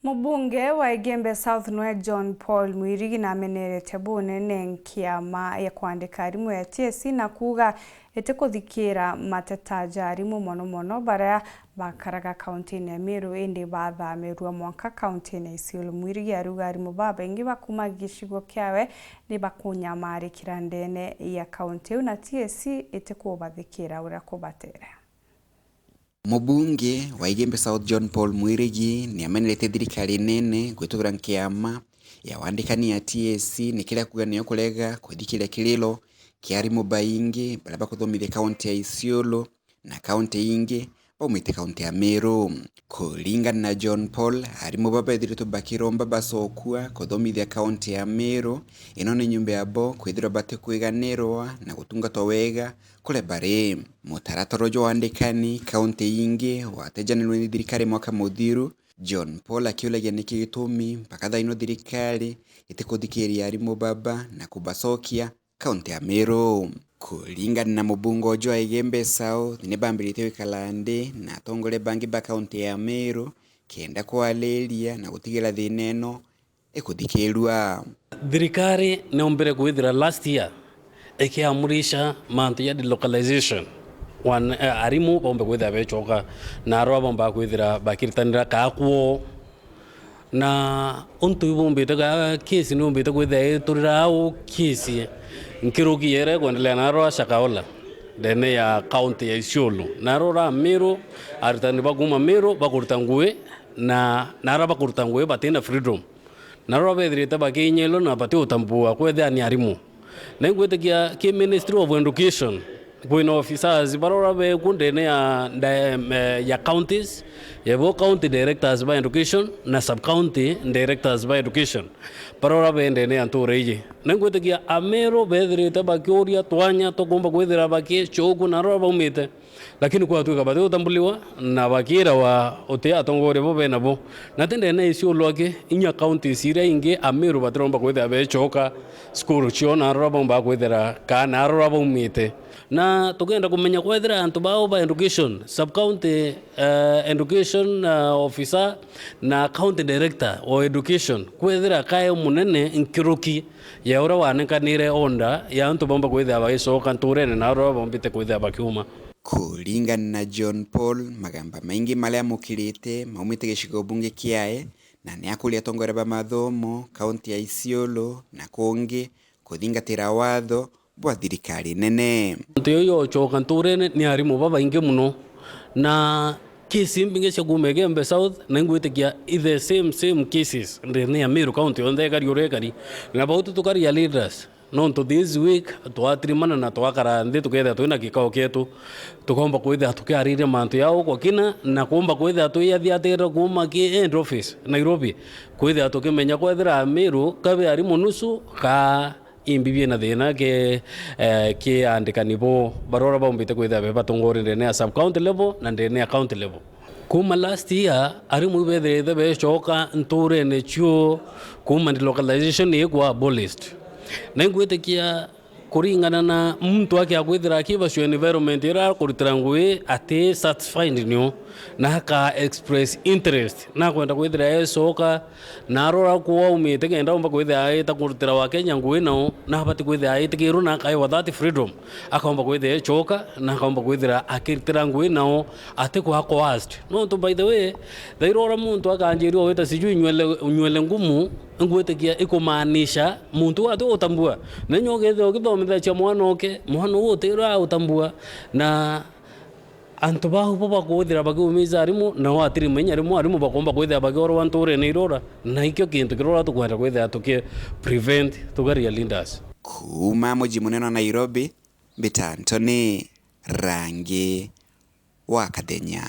Mbunge wa Igembe South Noe John Paul Mwirigi na amenerete bunene nkiama ya kwandika arimu ya TSC na kuga etekuthikira mateta jarimu mono bara bakaraga county ya Meru indi bathamirwa mwanka county ya Isiolo. Mwirigi aruga arimu baba ingi bakuma gishigo kyawe ni bakunyamarikira ndene ya county na TSC etekubathikira ura kubatera. Mbunge wa Igembe South John Paul Mwirigi ni amenerete thirikari nene gwitugira nkiama ya wandikani ya TSC ni kila kuganio kulega kwithikira kililo kiarimu baingi bara bakuthomithia county ya Isiolo na county ingi baumite county ya Meru. Kulingana na John Paul arimu baba ithirito bakiromba basokua kuthomithia county ya Meru ino ni nyumba yabo kwithira bate kwiganirwa na gutungatwa wega kule bare mutaratara jo wandikani county ingi watejanirwe ni thirikari mwaka muthiru. John Paul akiulagia niki gitumi mpaka thaino thirikari itikuthikiria arimu baba na kubasokia county ya Meru. Kulingana na mbunge wa Igembe South ni bambirite wikalande na tongole bangi ba county ya Meru kenda kwaleria na gutigira thineno ekuthikirwa. Thirikari ne ombere kwithira last year ekiamurisha mantu ya delocalization arimu bombe kwithira bechoka na arwa bomba kwithira bakiritanira kakuo na untu bombite ka kesi no bombite kwithira turira au kesi nkiruki yere kwendelea na arwa shakaola dene ya county ya Isiolo na arwa Meru aritani baguma Meru bakurtangue na arwa bakurtangue batenda freedom na arwa bedrita bakinyelo na pati utambua kwethia ni arimu na ngwetekia ki Ministry of Education bwino officers barora be kundene ya counties yebo county directors by education na sub county directors by education barora be ndene antureje na ngwetekia Amero bedrita bakioria twanya togomba kwethira baki choku na roba umite lakini kwa tuka bado utambuliwa na bakira wa ote atongore bobe nabo na tende na Isiolo ake inya county sire inge Amero batromba kwethira be choka skuru chiona roba mba kwethira kana roba umite na tugenda kumenya kwethira antu bao ba education sub county education officer na county director o education kwethira kae munene nkiruki ya ora wanekanire onda ya antu bomba kwethira baisoka nturene na roba bombite kwethira bakiuma. Kulingana na John Paul magamba maingi malea mukirite maumite gishigo bunge kiae na ni akulia tongore ba mathomo county ya Isiolo na kongi kuthingatira watho bwa thirikari nene. Ntiyo choka nturene ni arimu baba inge muno na kesi mbinge chagume Igembe South na ngwitikia the same cases ndene ya Meru county onde kari urekari na bautu tukari ya leaders no to this week twatrimana na twakara ndi tuketha twina kikao ketu tukomba kwitha tukiarire mantu yao kwa kina na kuomba kwitha tuyathiatira kuma ki end office Nairobi kwitha tukimenya kwethira Meru kabe ari munusu ka imbibie na thina ke andikani bo barora bombite kwitha be batongorire ne sub county level na ndene county level. Kuma last year arimu bedre be choka nture ne chuo kuma localization yekwa abolished na ngwetekia kuringana na mtu wake akwithira akivasio environment ira kurutira ngui ati satisfied nyo na haka express interest na kwenda kwithira esoka na arora kuwa umite kenda umba kwithira aita kurutira wa Kenya ngui nao na hapati kwithira aitikiru na kai wa that freedom akomba kwithira echoka na akomba kwithira akirutira ngui nao ati kwa coast no to by the way thairora muntu akanjirio weta sijui nywele ngumu ngwetekia ikumaanisha muntu ati utambua na nyogethe ukithomithia cha mwana oke mwana utira utambua na antu bahu baba kuthira bakiumiza arimu na watiri menya arimu bakomba kwithira bakioro wanture ni irora na ikyo kintu kirora tukwenda kwithira tuki prevent tugaria leaders. Kuma muji munene Nairobi Bita Anthony Rangi wa Kadenya.